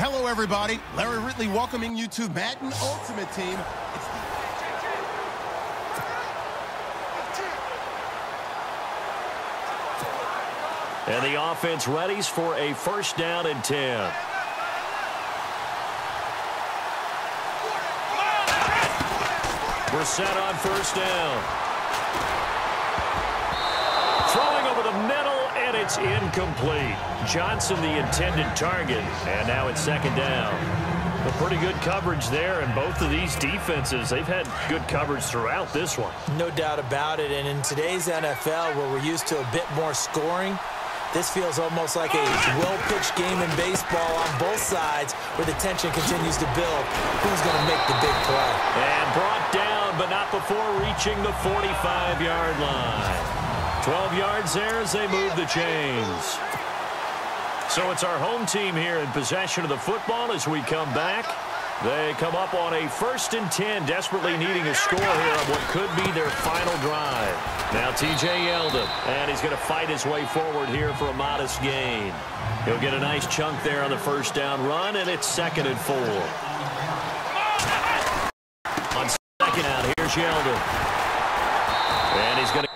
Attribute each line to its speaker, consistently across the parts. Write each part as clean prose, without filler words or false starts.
Speaker 1: Hello, everybody. Larry Ridley welcoming you to Madden Ultimate Team.
Speaker 2: And the offense readies for a first down and 10. We're set on first down. Throwing over the middle, and it's incomplete. Johnson, the intended target, and now it's second down. A pretty good coverage there, and both of these defenses, they've had good coverage throughout this one.
Speaker 3: No doubt about it, and in today's NFL, where we're used to a bit more scoring, this feels almost like a well-pitched game in baseball on both sides where the tension continues to build. Who's going to make the big play?
Speaker 2: And brought down, but not before reaching the 45-yard line. 12 yards there as they move the chains. So it's our home team here in possession of the football as we come back. They come up on a 1st and 10, desperately needing a score here on what could be their final drive. Now T.J. Yeldon, and he's going to fight his way forward here for a modest gain. He'll get a nice chunk there on the first down run, and it's 2nd and 4. On second out, here's Yeldon. And he's going to...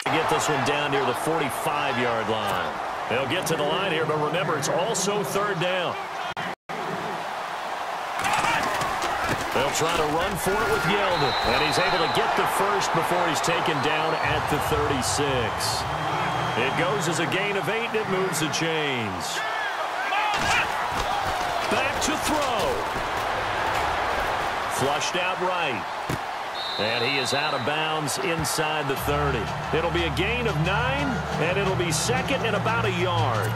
Speaker 2: get this one down near the 45-yard line. They'll get to the line here, but remember, it's also 3rd down. They'll try to run for it with Yeldon, and he's able to get the first before he's taken down at the 36. It goes as a gain of 8, and it moves the chains. Back to throw. Flushed out right. And he is out of bounds inside the 30. It'll be a gain of 9, and it'll be 2nd and about a yard.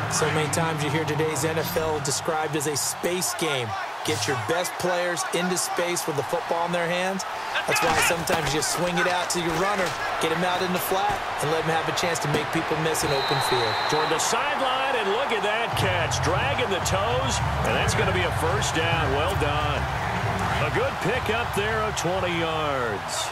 Speaker 3: So many times you hear today's NFL described as a space game. Get your best players into space with the football in their hands. That's why sometimes you just swing it out to your runner, get him out in the flat, and let him have a chance to make people miss an open field.
Speaker 2: Toward the sideline, and look at that catch. Dragging the toes, and that's going to be a first down. Well done. A good pick up there of 20 yards.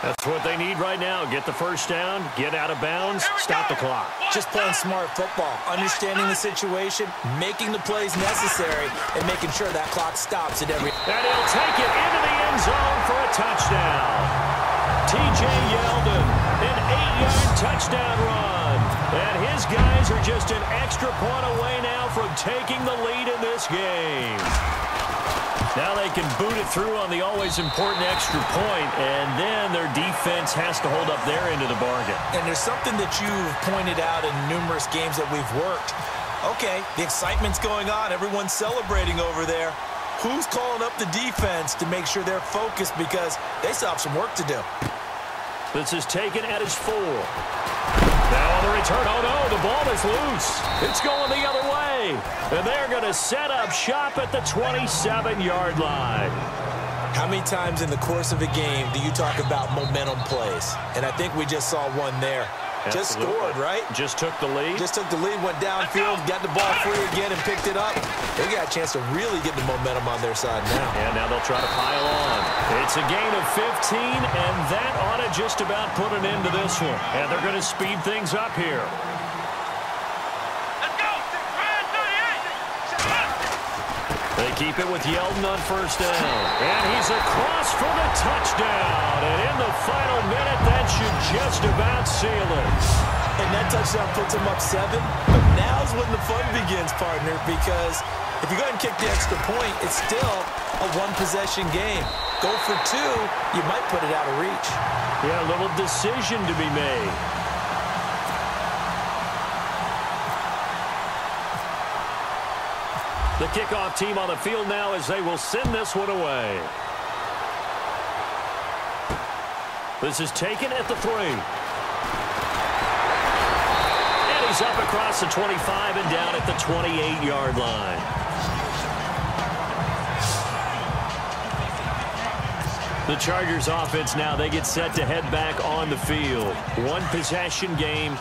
Speaker 2: That's what they need right now. Get the first down, get out of bounds, stop the clock.
Speaker 3: Just playing smart football, understanding the situation, making the plays necessary, and making sure that clock stops at every...
Speaker 2: And he'll take it into the end zone for a touchdown. T.J. Yeldon, an 8-yard touchdown run. And his guys are just an extra point away now from taking the lead in this game. Now they can boot it through on the always important extra point, and then their defense has to hold up their end of the bargain.
Speaker 3: And there's something that you've pointed out in numerous games that we've worked. Okay, the excitement's going on. Everyone's celebrating over there. Who's calling up the defense to make sure they're focused because they still have some work to do?
Speaker 2: This is taken at his 4. Now on the return, oh no, the ball is loose. It's going the other way. And they're going to set up shop at the 27-yard line.
Speaker 3: How many times in the course of a game do you talk about momentum plays? And I think we just saw one there.
Speaker 2: Absolutely.
Speaker 3: Just scored, right?
Speaker 2: Just took the lead.
Speaker 3: Just took the lead, went downfield, got the ball free again, and picked it up. They got a chance to really get the momentum on their side now.
Speaker 2: And now they'll try to pile on. It's a gain of 15, and that ought to just about put an end to this one. And they're going to speed things up here. They keep it with Yeldon on first down. And he's across for the touchdown. And in the final minute, that should just about seal it.
Speaker 3: And that touchdown puts him up 7. But now's when the fun begins, partner, because if you go ahead and kick the extra point, it's still a one-possession game. Go for 2, you might put it out of reach.
Speaker 2: Yeah, a little decision to be made. The kickoff team on the field now as they will send this one away. This is taken at the 3. And he's up across the 25 and down at the 28-yard line. The Chargers offense now, they get set to head back on the field. One possession game,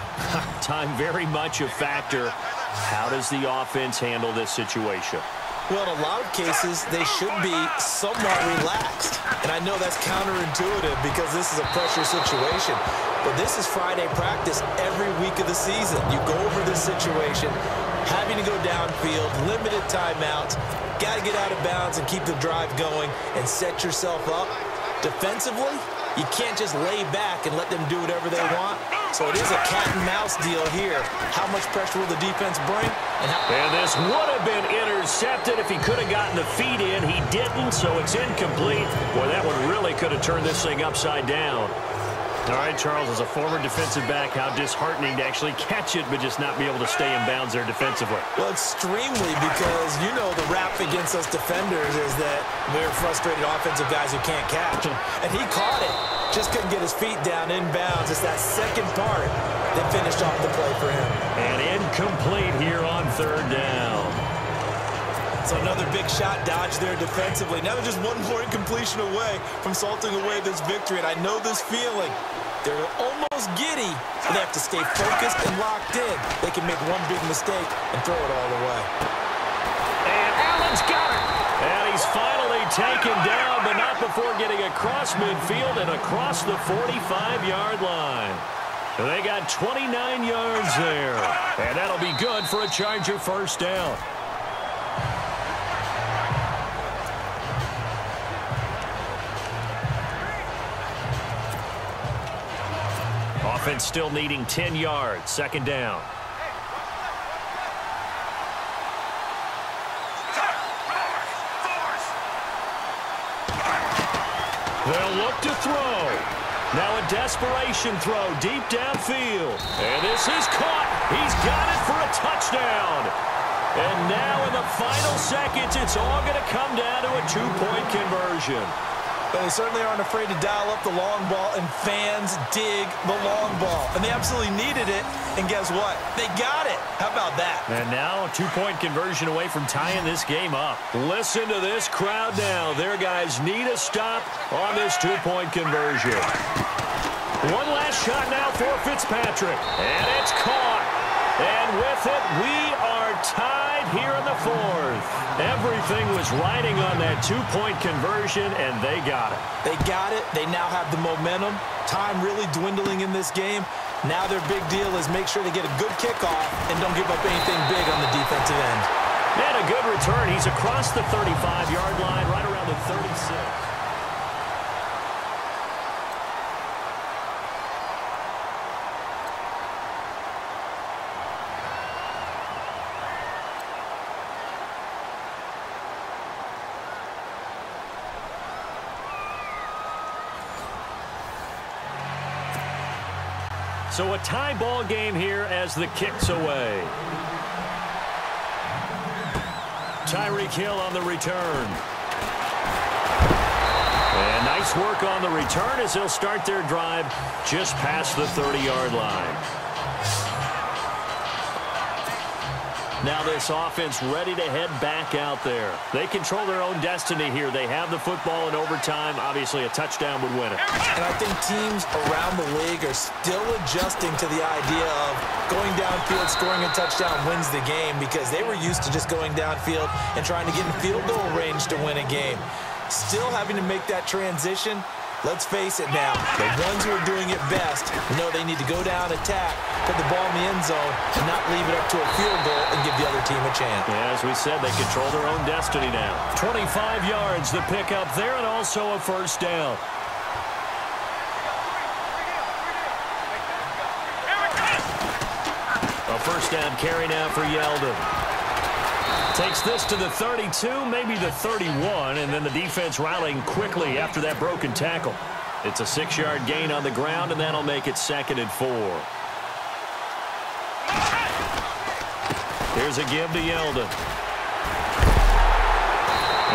Speaker 2: time very much a factor. How does the offense handle this situation?
Speaker 3: Well, in a lot of cases, they should be somewhat relaxed. And I know that's counterintuitive because this is a pressure situation. But this is Friday practice every week of the season. You go over this situation, having to go downfield, limited timeouts, got to get out of bounds and keep the drive going and set yourself up. Defensively, you can't just lay back and let them do whatever they want. So it is a cat and mouse deal here. How much pressure will the defense bring?
Speaker 2: And this would have been intercepted if he could have gotten the feet in. He didn't, so it's incomplete. Boy, that one really could have turned this thing upside down. All right, Charles, as a former defensive back, how disheartening to actually catch it but just not be able to stay in bounds there defensively.
Speaker 3: Well, extremely, because you know the rap against us defenders is that we're frustrated offensive guys who can't catch. And he caught it. Just couldn't get his feet down in bounds. It's that second part that finished off the play for him.
Speaker 2: And incomplete here on third down.
Speaker 3: So another big shot dodged there defensively. Now they're just one more incompletion away from salting away this victory. And I know this feeling. They're almost giddy, but they have to stay focused and locked in. They can make one big mistake and throw it all away.
Speaker 2: And Allen's got it. And he's finally taken down, but not before getting across midfield and across the 45-yard line. They got 29 yards there. And that'll be good for a Charger first down. Offense still needing 10 yards. Second down. They'll look to throw. Now a desperation throw deep downfield. And this is caught. He's got it for a touchdown. And now in the final seconds, it's all going to come down to a two-point conversion.
Speaker 3: But they certainly aren't afraid to dial up the long ball, and fans dig the long ball. And they absolutely needed it, and guess what? They got it. How about that?
Speaker 2: And now a two-point conversion away from tying this game up. Listen to this crowd now. Their guys need a stop on this two-point conversion. One last shot now for Fitzpatrick. And it's caught. And with it, we are tied here in the fourth. Everything was riding on that two-point conversion, and they got it.
Speaker 3: They got it. They now have the momentum. Time really dwindling in this game. Now their big deal is make sure they get a good kickoff and don't give up anything big on the defensive end.
Speaker 2: And a good return. He's across the 35-yard line, right around the 36. So a tie ball game here as the kick's away. Tyreek Hill on the return. And nice work on the return as they'll start their drive just past the 30-yard line. Now this offense ready to head back out there. They control their own destiny here. They have the football in overtime. Obviously, a touchdown would win it.
Speaker 3: And I think teams around the league are still adjusting to the idea of going downfield, scoring a touchdown wins the game, because they were used to just going downfield and trying to get in field goal range to win a game. Still having to make that transition. Let's face it now, the ones who are doing it best know they need to go down, attack, put the ball in the end zone, and not leave it up to a field goal and give the other team a chance.
Speaker 2: Yeah, as we said, they control their own destiny now. 25 yards the pickup there, and also a first down. A first down carry now for Yeldon. Takes this to the 32, maybe the 31, and then the defense rallying quickly after that broken tackle. It's a 6-yard gain on the ground, and that'll make it 2nd and 4. Here's a give to Yeldon.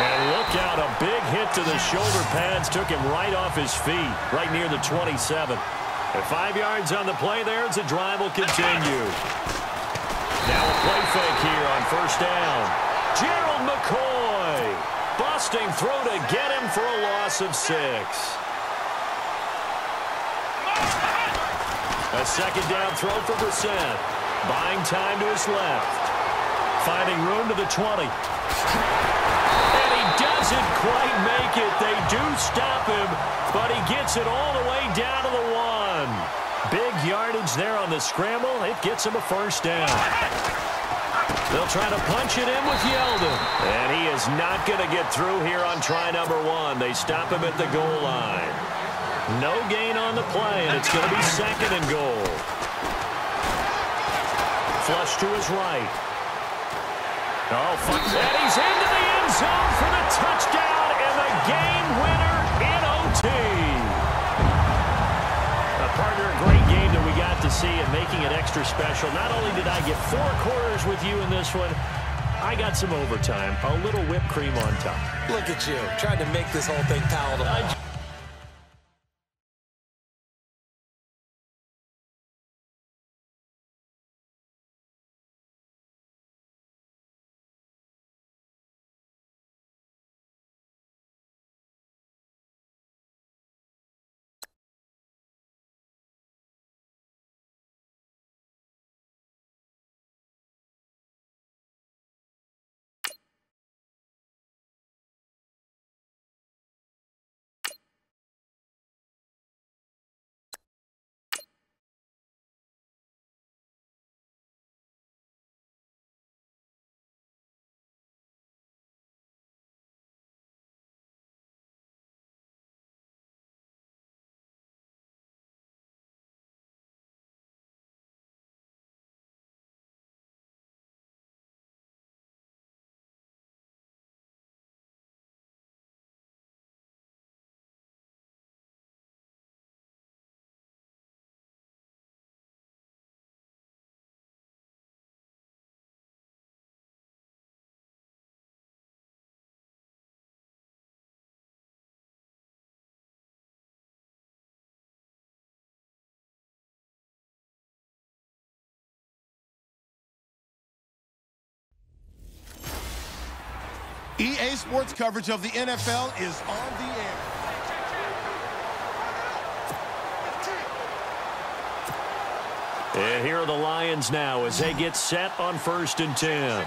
Speaker 2: And look out, a big hit to the shoulder pads took him right off his feet, right near the 27. And 5 yards on the play there as the drive will continue. Now a play fake here on first down. Gerald McCoy busting through to get him for a loss of 6. A second down throw for Brissett. Buying time to his left. Finding room to the 20. And he doesn't quite make it. They do stop him, but he gets it all the way down to the 1. Big yardage there on the scramble. It gets him a first down. They'll try to punch it in with Yeldon. And he is not going to get through here on try number 1. They stop him at the goal line. No gain on the play, and it's going to be second and goal. Flush to his right. Oh, fuck. And he's into the end zone for the touchdown and the game winner in OT. Partner, a great game that we got to see and making it extra special. Not only did I get 4 quarters with you in this one, I got some overtime, a little whipped cream on top.
Speaker 3: Look at you, trying to make this whole thing palatable.
Speaker 1: EA Sports coverage of the NFL is on the air.
Speaker 2: And here are the Lions now as they get set on 1st and 10.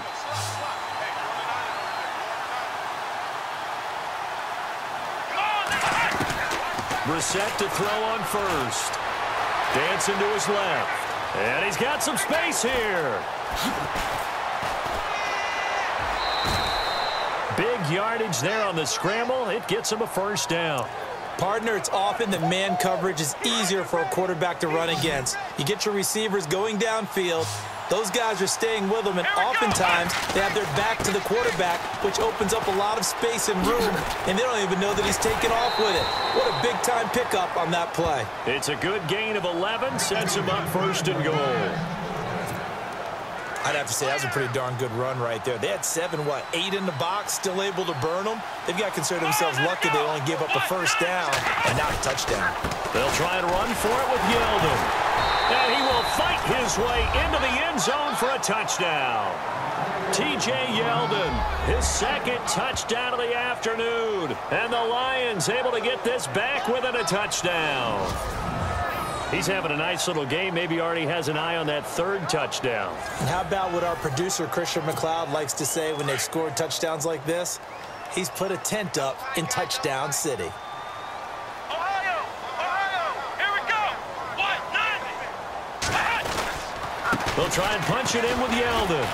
Speaker 2: Brissett to throw on 1st. Dancing to his left. And he's got some space here. Big yardage there on the scramble. It gets him a first down.
Speaker 3: Partner, it's often that man coverage is easier for a quarterback to run against. You get your receivers going downfield. Those guys are staying with them, and oftentimes they have their back to the quarterback, which opens up a lot of space and room, and they don't even know that he's taken off with it. What a big-time pickup on that play.
Speaker 2: It's a good gain of 11, sets him up 1st and goal.
Speaker 3: I'd have to say that was a pretty darn good run right there. They had 8 in the box, still able to burn them. They've got to consider themselves lucky they only gave up a first down and not a touchdown.
Speaker 2: They'll try and run for it with Yeldon. And he will fight his way into the end zone for a touchdown. T.J. Yeldon, his 2nd touchdown of the afternoon. And the Lions able to get this back within a touchdown. He's having a nice little game. Maybe already has an eye on that 3rd touchdown.
Speaker 3: And how about what our producer, Christian McLeod, likes to say when they've scored touchdowns like this? He's put a tent up in Touchdown City.
Speaker 4: Ohio! Here we go!
Speaker 2: They'll try and punch it in with Yeldon.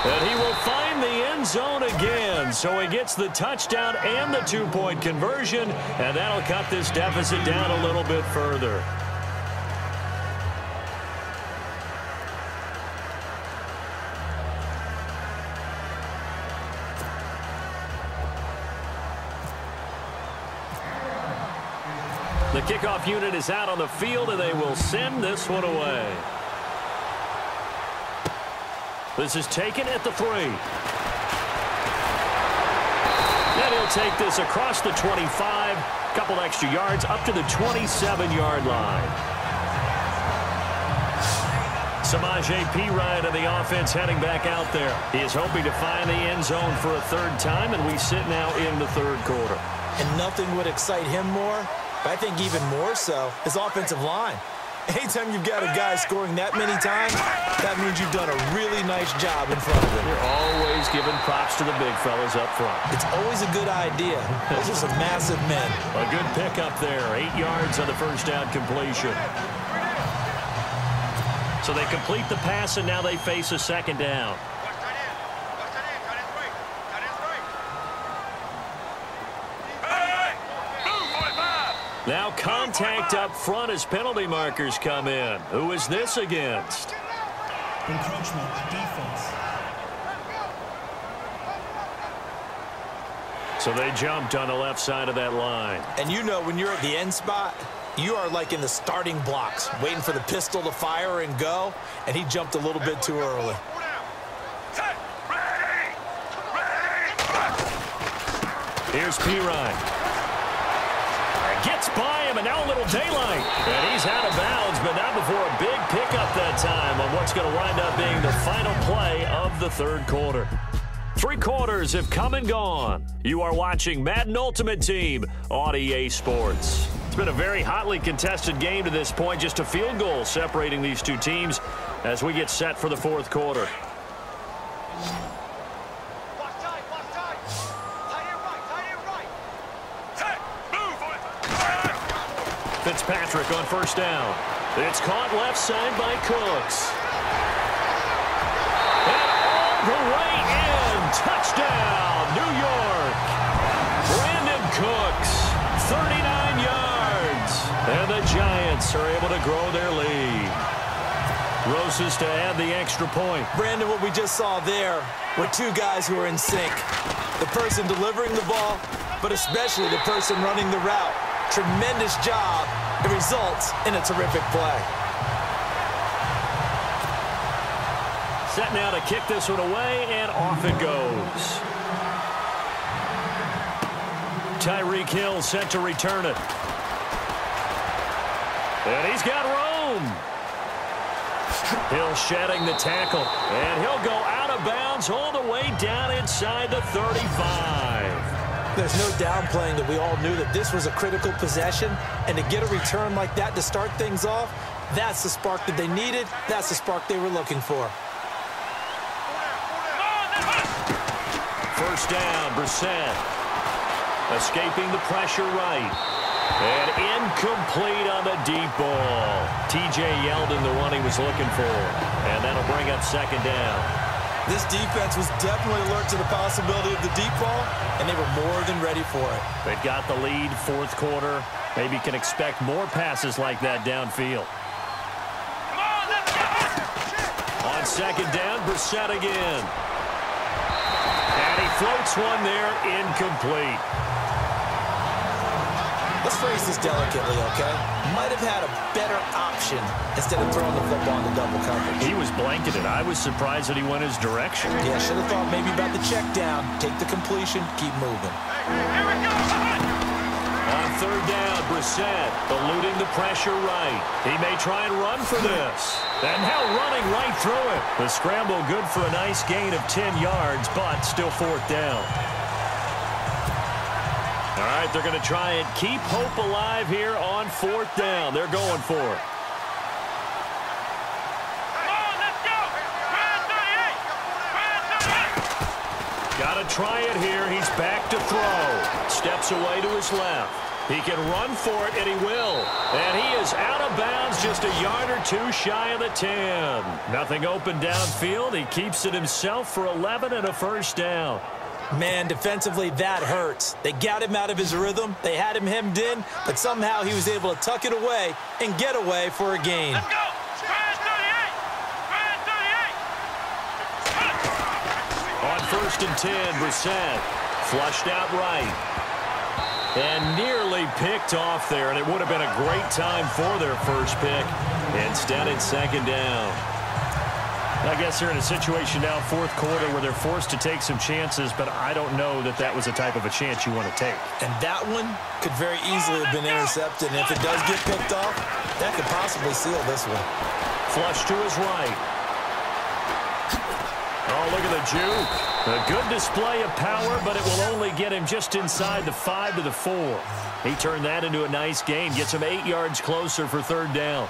Speaker 2: And he will find the end zone again. So he gets the touchdown and the 2-point conversion. And that'll cut this deficit down a little bit further. The kickoff unit is out on the field, and they will send this one away. This is taken at the 3. And he'll take this across the 25, couple extra yards up to the 27-yard line. Samaje Perine of the offense heading back out there. He is hoping to find the end zone for a third time, and we sit now in the third quarter.
Speaker 3: And nothing would excite him more, but I think even more so, his offensive line. Anytime you've got a guy scoring that many times, that means you've done a really nice job in front of him.
Speaker 2: You're always giving props to the big fellas up front.
Speaker 3: It's always a good idea. Those are some massive men.
Speaker 2: A good pickup there. 8 yards on the first down completion. So they complete the pass, and now they face a second down. Now contact up front as penalty markers come in. Who is this against?
Speaker 5: Encroachment defense.
Speaker 2: So they jumped on the left side of that line.
Speaker 3: And you know when you're at the end spot, you are like in the starting blocks, waiting for the pistol to fire and go, and he jumped a little bit too early.
Speaker 2: Here's Perine. Gets by him, and now a little daylight. And he's out of bounds, but not before a big pickup that time on what's going to wind up being the final play of the third quarter. 3 quarters have come and gone. You are watching Madden Ultimate Team on EA Sports. It's been a very hotly contested game to this point, just a field goal separating these two teams as we get set for the fourth quarter. Fitzpatrick on first down. It's caught left side by Cooks. And all the way in. Touchdown, New York. Brandon Cooks, 39 yards. And the Giants are able to grow their lead. Roses to add the extra point.
Speaker 3: Brandon, what we just saw there were 2 guys who are in sync. The person delivering the ball, but especially the person running the route. Tremendous job. It results in a terrific play.
Speaker 2: Set now to kick this one away, and off it goes. Tyreek Hill set to return it. And he's got room. Hill shedding the tackle, and he'll go out of bounds all the way down inside the 35.
Speaker 3: There's no downplaying that we all knew that this was a critical possession, and to get a return like that to start things off, that's the spark that they needed. That's the spark they were looking for.
Speaker 2: First down, Brissett. Escaping the pressure right. And incomplete on the deep ball. T.J. Yeldon, the one he was looking for. And that'll bring up second down.
Speaker 3: This defense was definitely alert to the possibility of the deep ball, and they were more than ready for it.
Speaker 2: They've got the lead, fourth quarter. Maybe can expect more passes like that downfield. On second down, Brissett again. And he floats one there, incomplete.
Speaker 3: Let's phrase this delicately, okay? Might have had a better option instead of throwing the football into double coverage.
Speaker 2: He was blanketed. I was surprised that he went his direction.
Speaker 3: Yeah, should have thought maybe about the check down, take the completion, keep moving.
Speaker 2: On third down, Brissett eluding the pressure right. He may try and run for this. And now running right through it. The scramble good for a nice gain of 10 yards, but still fourth down. All right, they're going to try and keep hope alive here on fourth down. They're going for it. Got to try it here. He's back to throw. Steps away to his left. He can run for it, and he will. And he is out of bounds, just a yard or 2 shy of the 10. Nothing open downfield. He keeps it himself for 11 and a first down.
Speaker 3: Man, defensively, that hurts. They got him out of his rhythm. They had him hemmed in, but somehow he was able to tuck it away and get away for a gain.
Speaker 4: Let's go!
Speaker 2: On first and 10, Brissett flushed out right. And nearly picked off there, and it would have been a great time for their first pick. Instead, it's second down. I guess they're in a situation now, fourth quarter, where they're forced to take some chances, but I don't know that that was the type of a chance you want to take.
Speaker 3: And that one could very easily have been intercepted, and if it does get picked off, that could possibly seal this one.
Speaker 2: Flush to his right. Oh, look at the juke. A good display of power, but it will only get him just inside the 5 to the 4. He turned that into a nice gain. Gets him 8 yards closer for third down.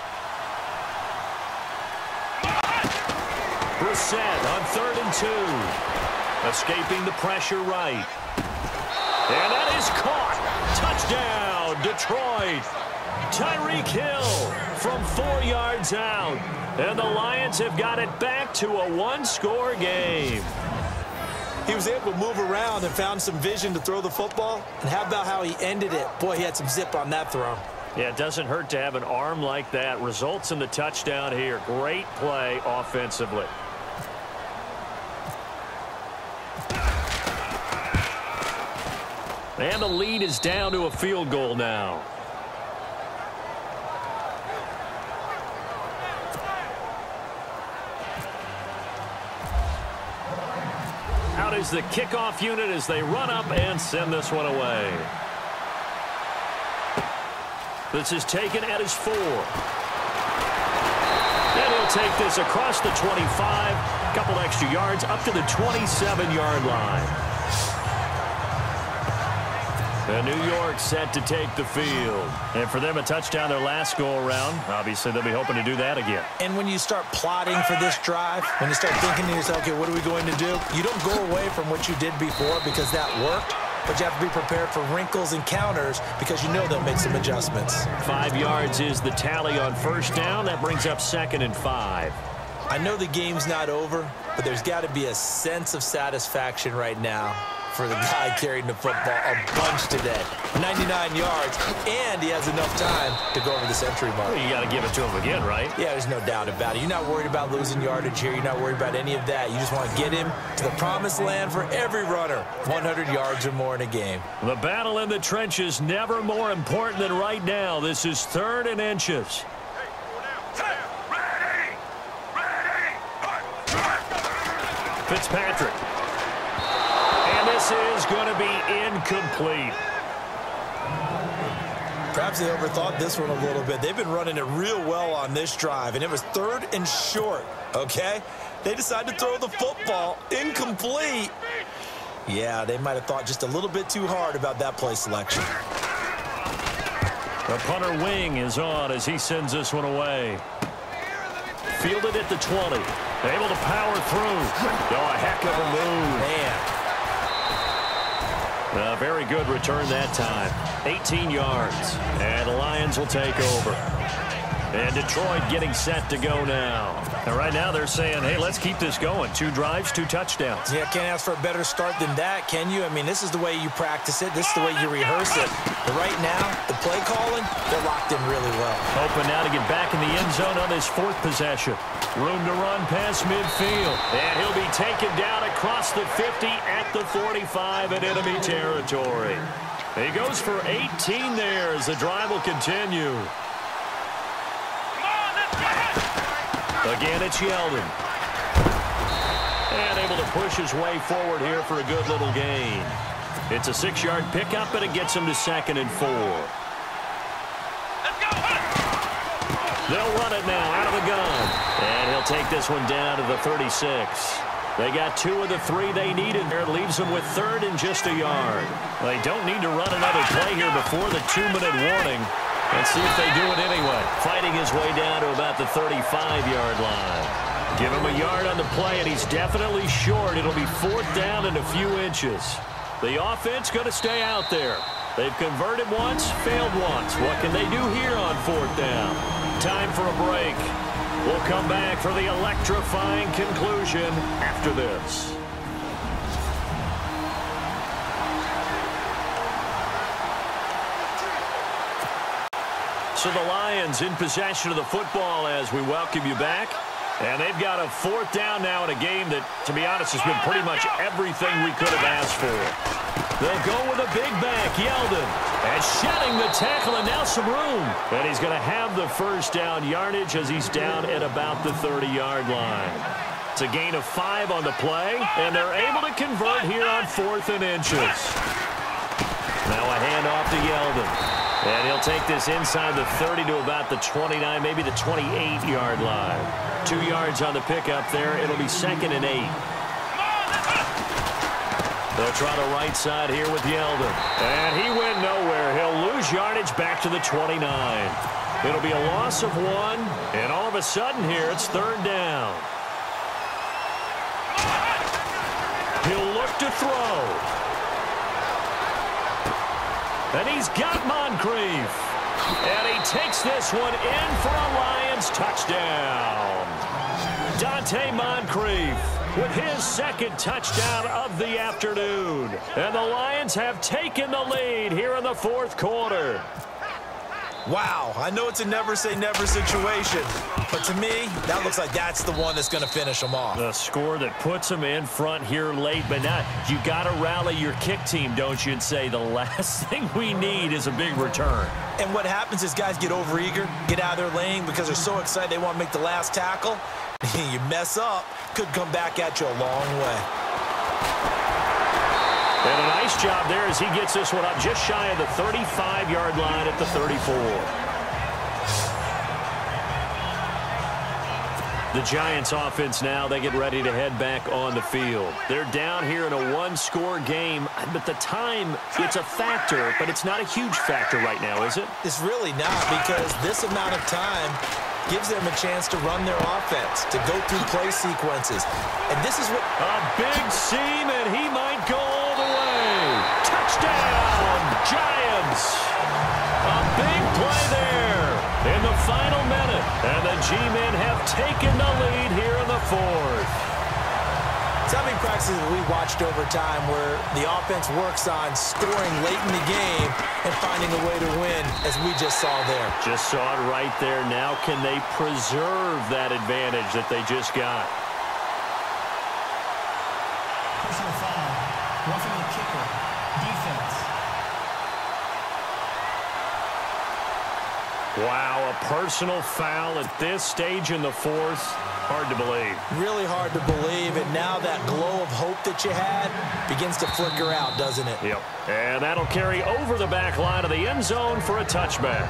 Speaker 2: Brissett on 3rd and 2. Escaping the pressure right. And that is caught. Touchdown, Detroit. Tyreek Hill from 4 yards out. And the Lions have got it back to a one-score game.
Speaker 3: He was able to move around and found some vision to throw the football. And how about how he ended it? Boy, he had some zip on that throw.
Speaker 2: Yeah, it doesn't hurt to have an arm like that. Results in the touchdown here. Great play offensively. And the lead is down to a field goal now. Out is the kickoff unit as they run up and send this one away. This is taken at his 4. And he'll take this across the 25. A couple extra yards up to the 27-yard line. And New York set to take the field. And for them, a touchdown their last go-around. Obviously, they'll be hoping to do that again.
Speaker 3: And when you start plotting for this drive, when you start thinking to yourself, okay, what are we going to do? You don't go away from what you did before because that worked. But you have to be prepared for wrinkles and counters because you know they'll make some adjustments.
Speaker 2: 5 yards is the tally on first down. That brings up 2nd and 5.
Speaker 3: I know the game's not over, but there's got to be a sense of satisfaction right now for the guy carrying the football a bunch today. 99 yards, and he has enough time to go over the century mark.
Speaker 2: Well, you got to give it to him again, right?
Speaker 3: Yeah, there's no doubt about it. You're not worried about losing yardage here. You're not worried about any of that. You just want to get him to the promised land for every runner. 100 yards or more in a game.
Speaker 2: The battle in the trenches never more important than right now. This is 3rd and inches. Fitzpatrick. And this is going to be incomplete.
Speaker 3: Perhaps they overthought this one a little bit. They've been running it real well on this drive, and it was 3rd and short, okay? They decided to throw the football incomplete. Yeah, they might have thought just a little bit too hard about that play selection.
Speaker 2: The punter wing is on as he sends this one away. Fielded at the 20. Able to power through. Oh, a heck of a move.
Speaker 3: Man.
Speaker 2: A very good return that time. 18 yards. And the Lions will take over. And Detroit getting set to go now. And right now they're saying, hey, let's keep this going. 2 drives, 2 touchdowns.
Speaker 3: Yeah, can't ask for a better start than that, can you? I mean, this is the way you practice it. This is the way you rehearse it. But right now, the play calling, they're locked in really well.
Speaker 2: Hoping now to get back in the end zone on his 4th possession. Room to run past midfield. And he'll be taken down across the 50 at the 45 in enemy territory. He goes for 18 there as the drive will continue. Again, it's Yeldon. And able to push his way forward here for a good little gain. It's a 6-yard pickup, and it gets him to 2nd and 4. They'll run it now out of the gun. And he'll take this one down to the 36. They got 2 of the 3 they needed there. Leaves them with 3rd and just a yard. They don't need to run another play here before the 2-minute warning. Let's see if they do it anyway. Fighting his way down to about the 35-yard line. Give him a yard on the play, and he's definitely short. It'll be 4th down and a few inches. The offense going to stay out there. They've converted once, failed once. What can they do here on 4th down? Time for a break. We'll come back for the electrifying conclusion after this. So the Lions in possession of the football as we welcome you back. And they've got a 4th down now in a game that, to be honest, has been pretty much everything we could have asked for. They'll go with a big back, Yeldon. And shedding the tackle, and now some room. And he's going to have the 1st down yardage as he's down at about the 30-yard line. It's a gain of 5 on the play, and they're able to convert here on 4th and inches. Now a handoff to Yeldon. And he'll take this inside the 30 to about the 29, maybe the 28-yard line. 2 yards on the pickup there. It'll be 2nd and 8. They'll try the right side here with Yeldon. And he went nowhere. He'll lose yardage back to the 29. It'll be a loss of 1. And all of a sudden here, it's 3rd down. He'll look to throw. And he's got Moncrief. And he takes this one in for a Lions touchdown. Dante Moncrief with his 2nd touchdown of the afternoon. And the Lions have taken the lead here in the 4th quarter.
Speaker 3: Wow, I know it's a never-say-never situation, but to me, that looks like that's the one that's going to finish them off.
Speaker 2: The score that puts them in front here late, but not. You got to rally your kick team, don't you, and say the last thing we need is a big return.
Speaker 3: And what happens is guys get overeager, get out of their lane because they're so excited they want to make the last tackle. You mess up, could come back at you a long way.
Speaker 2: And a nice job there as he gets this one up just shy of the 35-yard line at the 34. The Giants offense now, they get ready to head back on the field. They're down here in a 1-score game, but the time, it's a factor, but it's not a huge factor right now, is it?
Speaker 3: It's really not, because this amount of time gives them a chance to run their offense, to go through play sequences. And this is what...
Speaker 2: A big seam, and he might go all the way. Touchdown, Giants. A big play there in the final minute. And the G-men have taken the lead here in the 4th.
Speaker 3: So how many practices have we watched over time where the offense works on scoring late in the game and finding a way to win, as we just saw there?
Speaker 2: Just saw it right there. Now can they preserve that advantage that they just got?
Speaker 5: Personal foul. Roughing the kicker. Defense.
Speaker 2: Wow, a personal foul at this stage in the 4th. Hard to believe.
Speaker 3: Really hard to believe, and now that glow of hope that you had begins to flicker out, doesn't it?
Speaker 2: Yep. And that'll carry over the back line of the end zone for a touchback.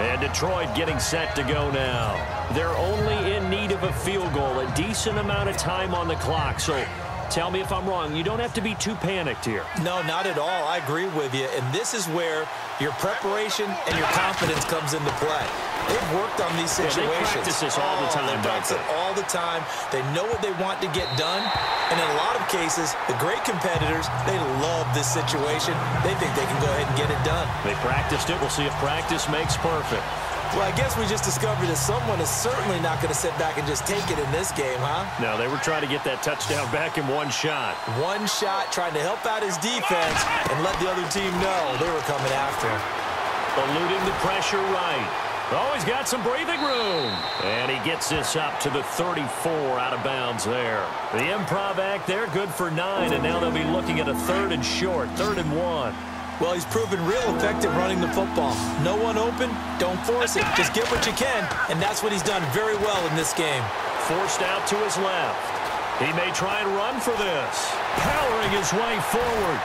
Speaker 2: And Detroit getting set to go now. They're only in need of a field goal, a decent amount of time on the clock. So tell me if I'm wrong. You don't have to be too panicked here.
Speaker 3: No, not at all. I agree with you. And this is where your preparation and your confidence comes into play. They've worked on these situations.
Speaker 2: Yeah, they practice this all the time.
Speaker 3: They practice it all the time. They know what they want to get done. And in a lot of cases, the great competitors, they love this situation. They think they can go ahead and get it done.
Speaker 2: They practiced it. We'll see if practice makes perfect.
Speaker 3: Well, I guess we just discovered that someone is certainly not going to sit back and just take it in this game, huh?
Speaker 2: No, they were trying to get that touchdown back in one shot.
Speaker 3: One shot, trying to help out his defense and let the other team know they were coming after him.
Speaker 2: Eluding the pressure right. Oh, he's got some breathing room. And he gets this up to the 34 out of bounds there. The improv act there, good for 9, and now they'll be looking at a 3rd and short, 3rd and 1.
Speaker 3: Well, he's proven real effective running the football. No one open, don't force it. Just get what you can, and that's what he's done very well in this game.
Speaker 2: Forced out to his left. He may try and run for this. Powering his way forward.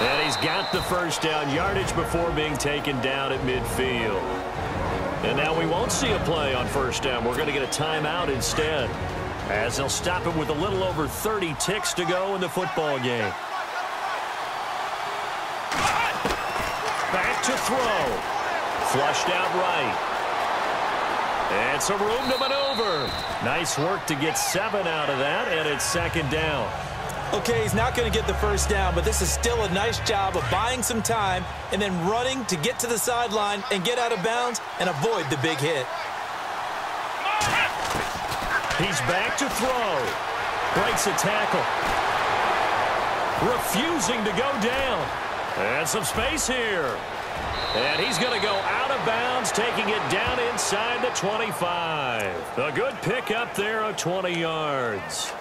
Speaker 2: And he's got the first down, yardage before being taken down at midfield. And now we won't see a play on first down. We're going to get a timeout instead, as they'll stop it with a little over 30 ticks to go in the football game. Back to throw. Flushed out right. And some room to maneuver. Nice work to get 7 out of that, and it's 2nd down.
Speaker 3: Okay, he's not going to get the first down, but this is still a nice job of buying some time and then running to get to the sideline and get out of bounds and avoid the big hit.
Speaker 2: He's back to throw. Breaks a tackle. Refusing to go down. And some space here. And he's going to go out of bounds, taking it down inside the 25. A good pick up there of 20 yards.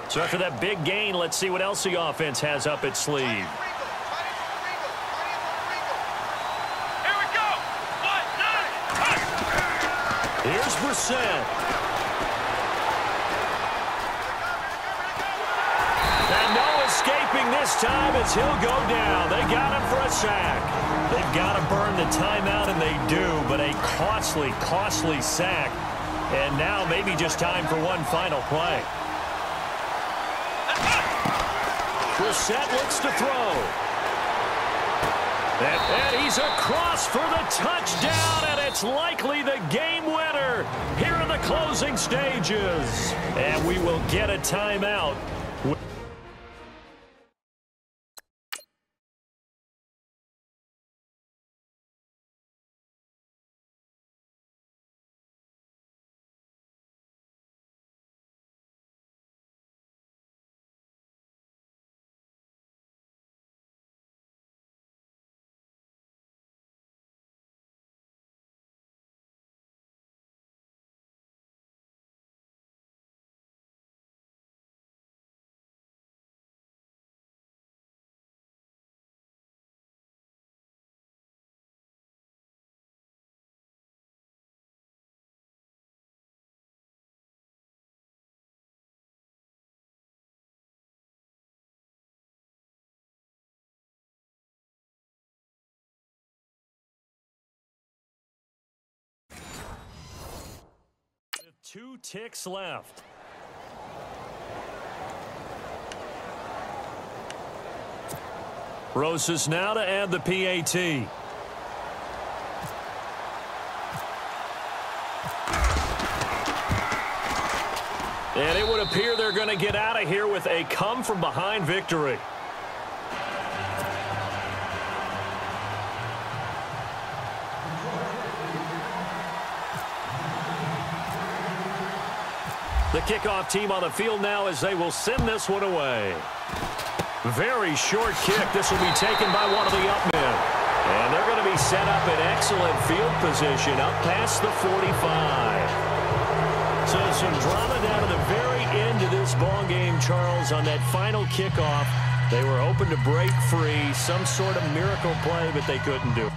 Speaker 2: So after that big gain, let's see what else the offense has up its sleeve.
Speaker 4: Here we go. 1, 9,
Speaker 2: Here's Brissett. this time as he'll go down. They got him for a sack. They've got to burn the timeout, and they do, but a costly, costly sack. And now maybe just time for one final play. Brissett looks to throw. And he's across for the touchdown, and it's likely the game winner here in the closing stages. And we will get a timeout. With 2 ticks left. Rosas now to add the PAT. And it would appear they're going to get out of here with a come-from-behind victory. The kickoff team on the field now as they will send this one away. Very short kick. This will be taken by one of the up men. And they're going to be set up in excellent field position up past the 45. So some drama down to the very end of this ball game, Charles, on that final kickoff. They were hoping to break free, some sort of miracle play, but they couldn't do it.